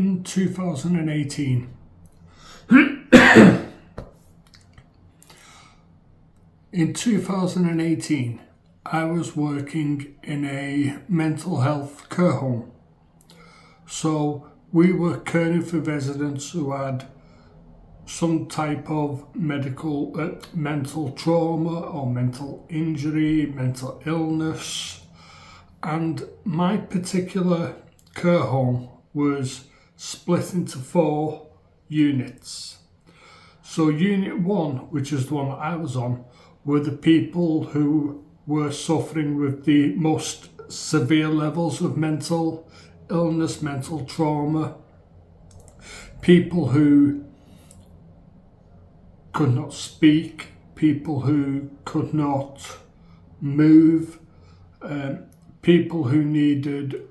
In 2018, I was working in a mental health care home. So we were caring for residents who had some type of mental trauma or mental injury, mental illness. And my particular care home was split into 4 units. So unit 1, which is the one that I was on, were the people who were suffering with the most severe levels of mental illness, mental trauma, people who could not speak, people who could not move, people who needed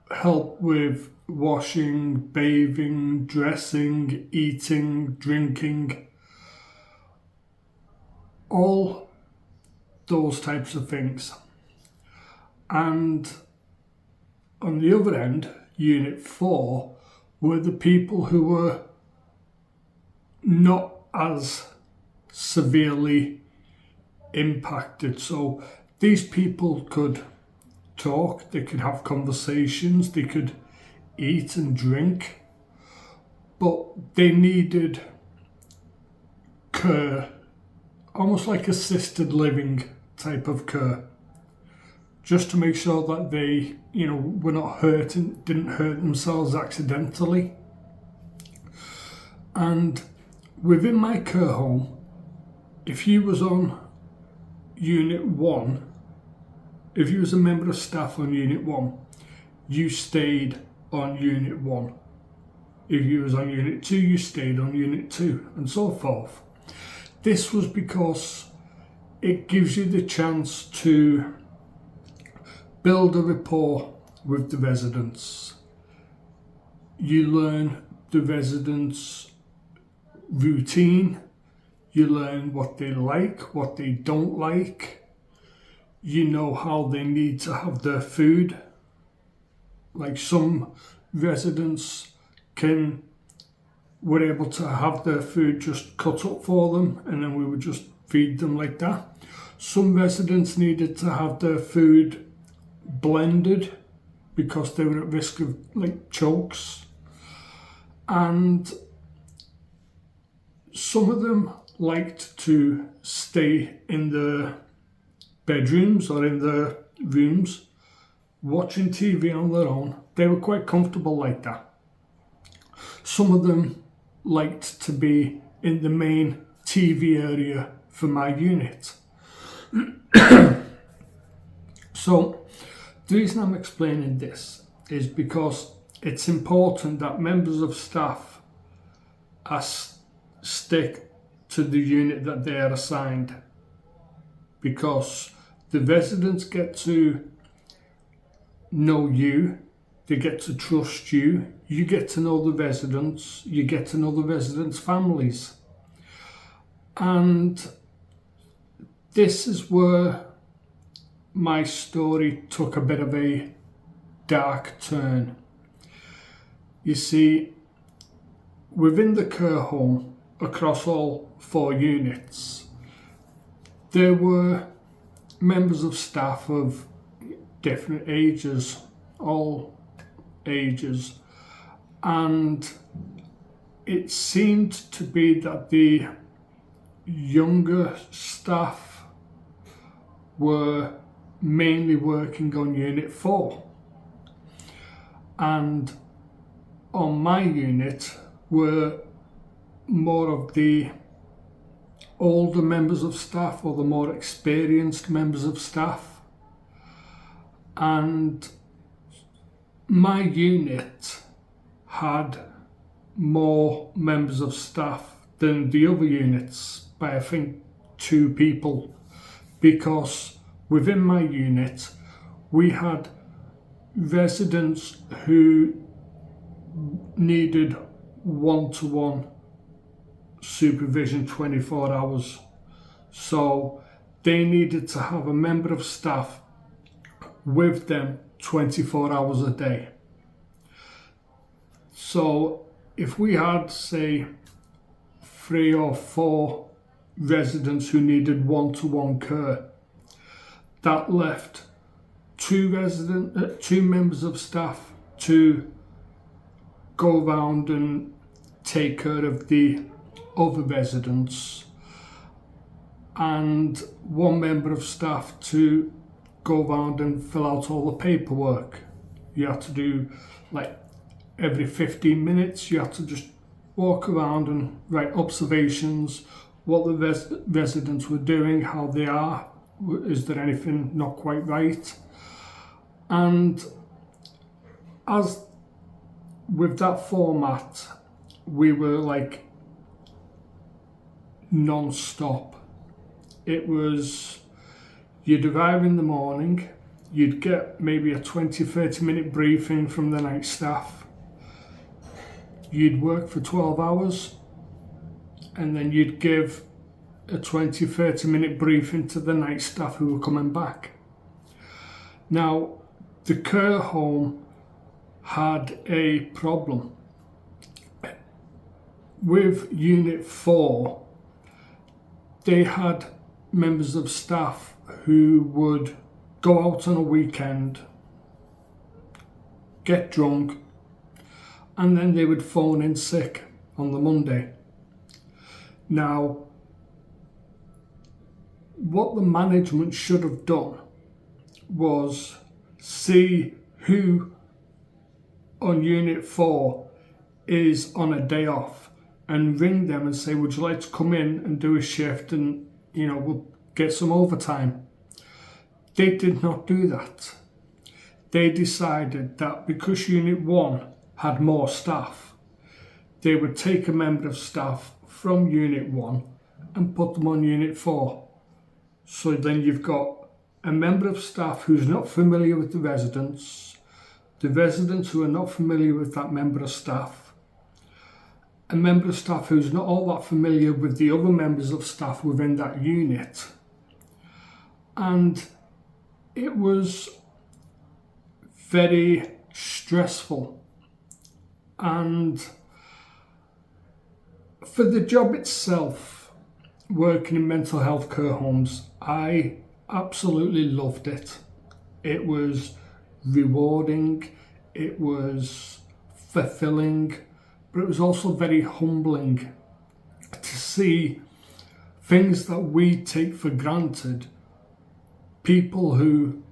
help with washing, bathing, dressing, eating, drinking, all those types of things. And on the other end, unit 4 were the people who were not as severely impacted. So these people could talk, they could have conversations, they could eat and drink, but they needed care, almost like assisted living type of care, just to make sure that they, were not hurting, didn't hurt themselves accidentally. And within my care home, if you was on unit 1, if you was a member of staff on unit 1, you stayed on unit 1. If you was on unit 2, you stayed on unit 2, and so forth. This was because it gives you the chance to build a rapport with the residents. You learn the residents' routine, you learn what they like, what they don't like. You know how they need to have their food. Like some residents were able to have their food just cut up for them, and then we would just feed them like that. Some residents needed to have their food blended because they were at risk of chokes. And some of them liked to stay in their bedrooms or in their rooms watching TV on their own. They were quite comfortable like that. Some of them liked to be in the main TV area for my unit. So the reason I'm explaining this is because it's important that members of staff stick to the unit that they are assigned, because the residents get to know you, they get to trust you, you get to know the residents, you get to know the residents' families. And this is where my story took a bit of a dark turn. You see, within the care home, across all 4 units, there were members of staff of different ages, all ages, and it seemed to be that the younger staff were mainly working on unit 4, and on my unit were more of the older members of staff, or the more experienced members of staff. And my unit had more members of staff than the other units by, I think, 2 people, because within my unit we had residents who needed one-to-one supervision 24 hours. So they needed to have a member of staff with them 24 hours a day. So if we had, say, 3 or 4 residents who needed one-to-one care, that left 2 members of staff to go around and take care of the other residents, and 1 member of staff to go around and fill out all the paperwork. You had to do, like, every 15 minutes, you had to just walk around and write observations, what the residents were doing, how they are, is there anything not quite right. And as with that format, we were like non-stop. It was, you'd arrive in the morning, you'd get maybe a 20-30 minute briefing from the night staff, you'd work for 12 hours, and then you'd give a 20-30 minute briefing to the night staff who were coming back. Now, the care home had a problem. With Unit 4, they had members of staff who would go out on a weekend, get drunk, and then they would phone in sick on the Monday. Now, what the management should have done was see who on Unit 4 is on a day off and ring them and say, would you like to come in and do a shift, and we'll get some overtime. They did not do that. They decided that because Unit 1 had more staff, they would take a member of staff from Unit 1 and put them on Unit 4. So then you've got a member of staff who's not familiar with the residents who are not familiar with that member of staff, a member of staff who's not all that familiar with the other members of staff within that unit. And it was very stressful. And for the job itself, working in mental health care homes, I absolutely loved it. It was rewarding, it was fulfilling, but it was also very humbling to see things that we take for granted, people who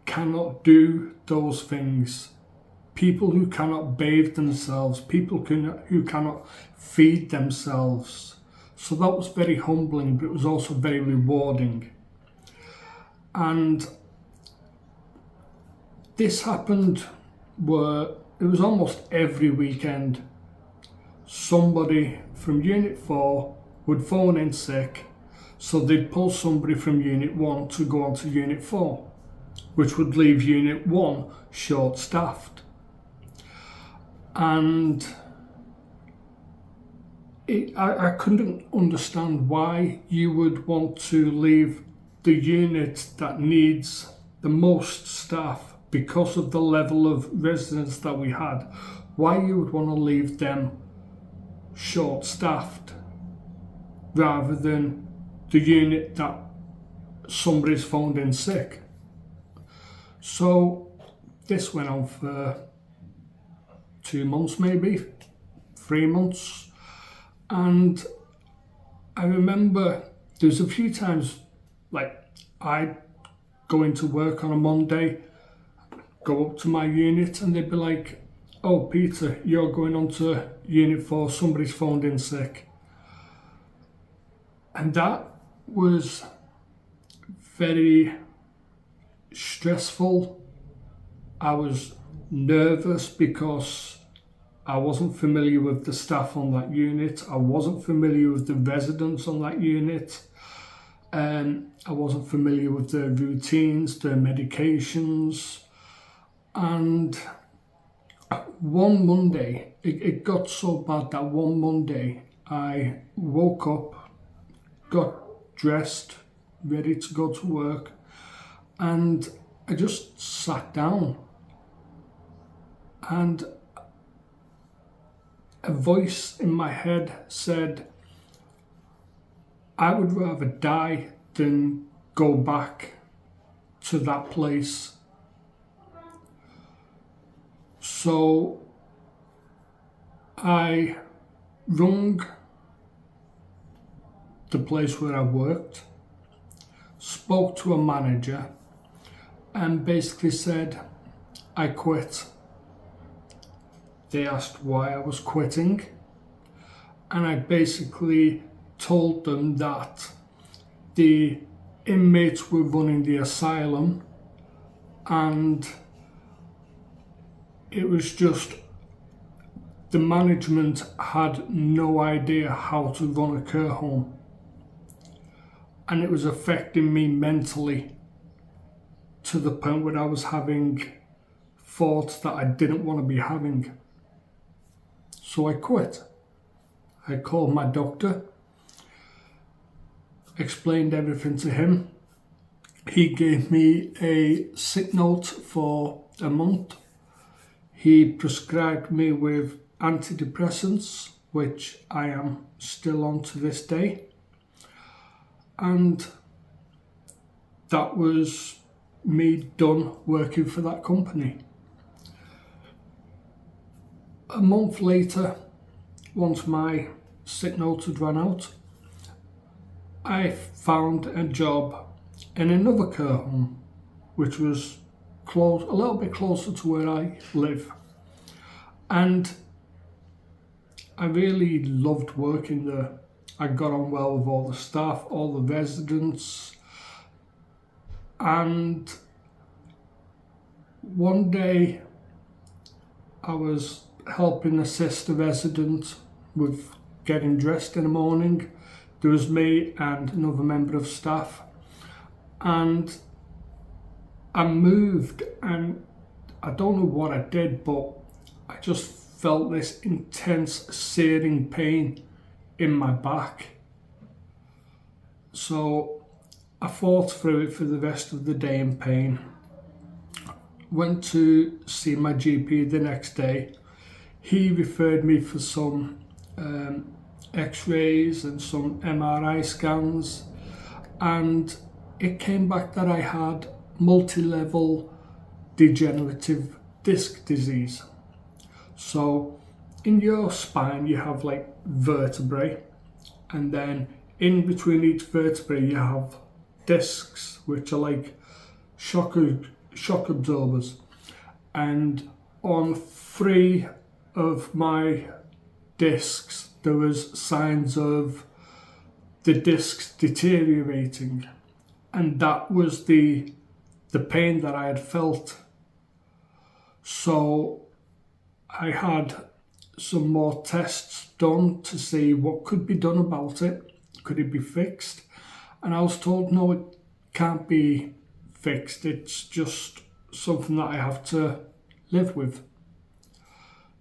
cannot do those things, people who cannot bathe themselves, people who cannot feed themselves. So that was very humbling, but it was also very rewarding. And this happened where it was almost every weekend. Somebody from Unit 4 would phone in sick, so they'd pull somebody from Unit 1 to go on to Unit 4, which would leave Unit 1 short-staffed. And I couldn't understand why you would want to leave the unit that needs the most staff, because of the level of residents that we had, why you would want to leave them short-staffed rather than the unit that somebody's phoned in sick. So this went on for 2 months, maybe 3 months. And I remember there was a few times, like, I'd go into work on a Monday, go up to my unit, and they'd be like, oh, Peter, you're going on to Unit 4, somebody's phoned in sick. And that was very stressful. I was nervous because I wasn't familiar with the staff on that unit. I wasn't familiar with the residents on that unit. I wasn't familiar with their routines, their medications. And one Monday, it got so bad that one Monday I woke up, got dressed, ready to go to work, and I just sat down. And a voice in my head said, I would rather die than go back to that place. So I rung the place where I worked, spoke to a manager, and basically said, I quit. They asked why I was quitting, and I basically told them that the inmates were running the asylum and it was just the management had no idea how to run a care home, and it was affecting me mentally to the point where I was having thoughts that I didn't want to be having. So I quit. I called my doctor, explained everything to him. He gave me a sick note for a month. He prescribed me with antidepressants, which I am still on to this day. And that was me done working for that company. A month later, once my sick note had run out, I found a job in another care home, which was a little bit closer to where I live. And I really loved working there. I got on well with all the staff, all the residents. And one day I was helping assist a resident with getting dressed in the morning. There was me and another member of staff, and I moved, and I don't know what I did, but I just felt this intense searing pain in my back. So I fought through it for the rest of the day in pain. Went to see my GP the next day. He referred me for some x-rays and some MRI scans, and it came back that I had multi-level degenerative disc disease. So in your spine you have like vertebrae, and then in between each vertebrae you have discs, which are like shock absorbers, and on 3 of my discs there was signs of the discs deteriorating, and that was the pain that I had felt. So I had some more tests done to see what could be done about it. Could it be fixed? And I was told, no, it can't be fixed. It's just something that I have to live with.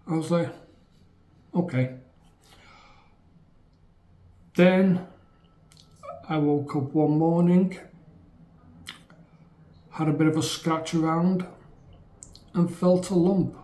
I was like, okay. Then I woke up one morning, had a bit of a scratch around, and felt a lump.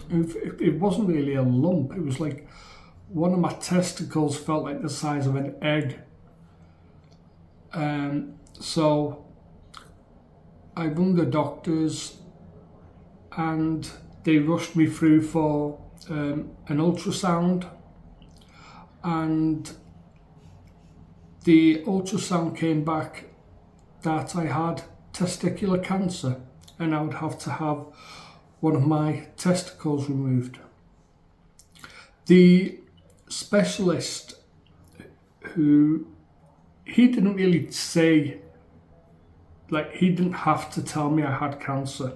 It wasn't really a lump, it was like one of my testicles felt like the size of an egg. So I rang the doctors and they rushed me through for an ultrasound, and the ultrasound came back that I had testicular cancer and I would have to have one of my testicles removed. The specialist, he didn't really say, like, he didn't have to tell me I had cancer.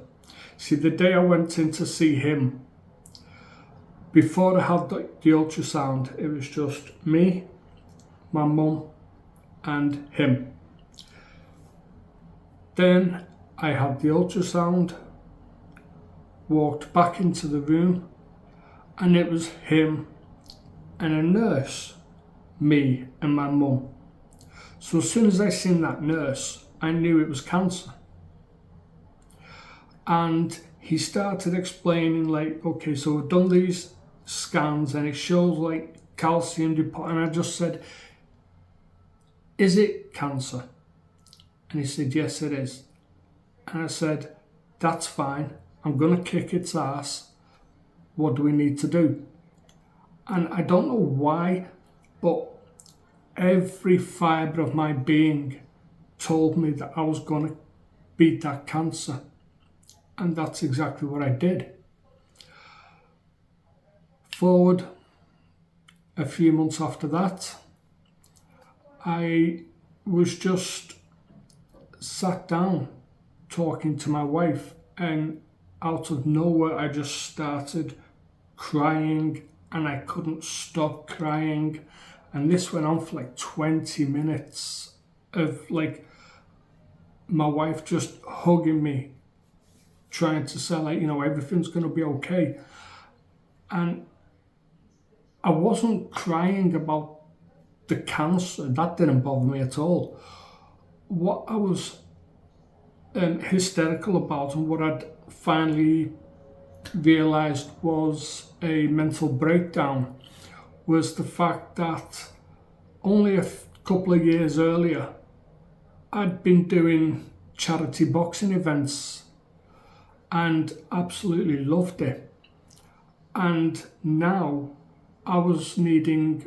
See, the day I went in to see him, before I had the ultrasound, it was just me, my mum, and him. Then I had the ultrasound, walked back into the room, and it was him and a nurse, me and my mum. So as soon as I seen that nurse, I knew it was cancer. And he started explaining, like, okay, so we've done these scans and it shows like calcium deposit. And I just said, is it cancer? And he said, yes, it is. And I said, that's fine. I'm going to kick its ass. What do we need to do? And I don't know why, but every fibre of my being told me that I was going to beat that cancer. And that's exactly what I did. Forward a few months after that, I was just sat down talking to my wife, and out of nowhere I just started crying, and I couldn't stop crying. And this went on for like 20 minutes of like my wife just hugging me, trying to say like, everything's going to be okay. And I wasn't crying about the cancer. That didn't bother me at all. What I was hysterical about, and what I'd finally realised was a mental breakdown, was the fact that only a couple of years earlier I'd been doing charity boxing events and absolutely loved it. And now I was needing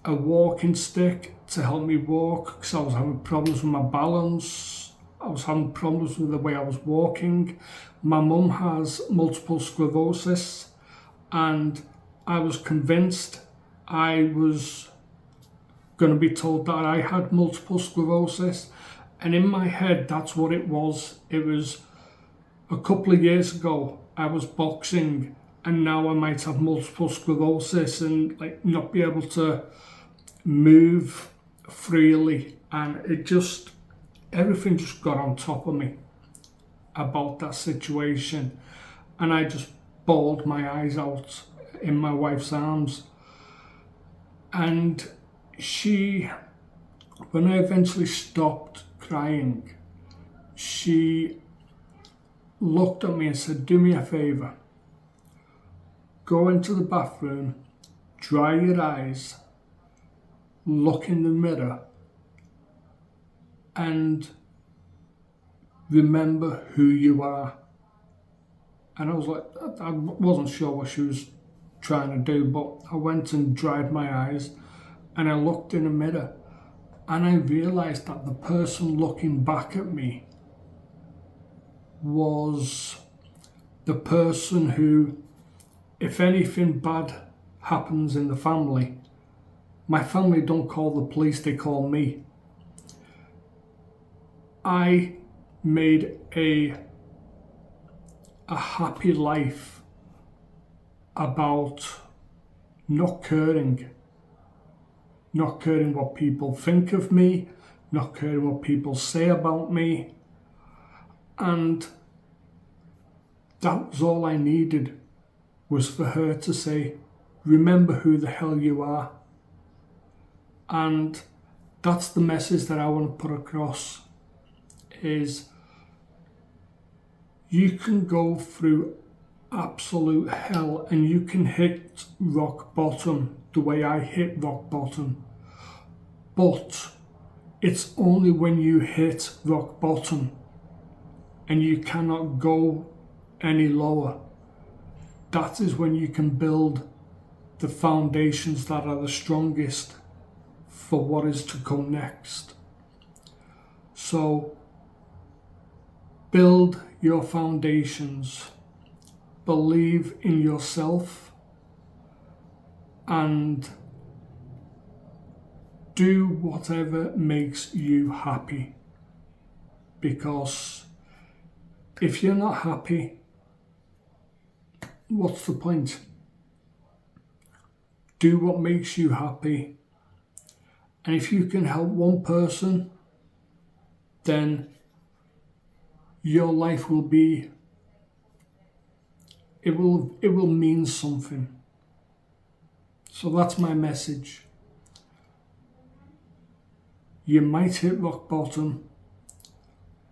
a walking stick to help me walk because I was having problems with my balance. I was having problems with the way I was walking. My mum has multiple sclerosis, and I was convinced I was going to be told that I had multiple sclerosis. And in my head, that's what it was. It was a couple of years ago, I was boxing, and now I might have multiple sclerosis and like not be able to move freely. And everything just got on top of me about that situation. And I just bawled my eyes out in my wife's arms. And when I eventually stopped crying, she looked at me and said, do me a favour. Go into the bathroom, dry your eyes, look in the mirror, and remember who you are. And I was like, I wasn't sure what she was trying to do, but I went and dried my eyes and I looked in the mirror, and I realised that the person looking back at me was the person who, if anything bad happens in the family, my family don't call the police, they call me. I made a happy life about not caring what people think of me, not caring what people say about me. And that was all I needed, was for her to say, remember who the hell you are. And that's the message that I want to put across, is you can go through absolute hell and you can hit rock bottom the way I hit rock bottom. But it's only when you hit rock bottom and you cannot go any lower, that is when you can build the foundations that are the strongest for what is to come next. So build your foundations, believe in yourself, and do whatever makes you happy. Because if you're not happy, what's the point? Do what makes you happy. And if you can help one person, then your life will be, it will mean something. So that's my message. You might hit rock bottom,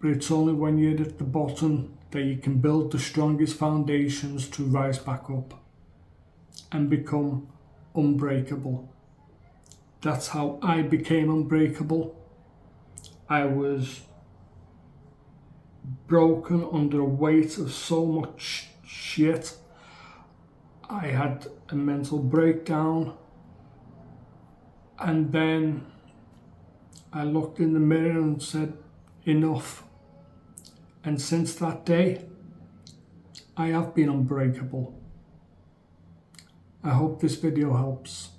but it's only when you're at the bottom that you can build the strongest foundations to rise back up. and become unbreakable. That's how I became unbreakable. I was broken under a weight of so much shit. I had a mental breakdown, and then I looked in the mirror and said, enough. And since that day, I have been unbreakable. I hope this video helps.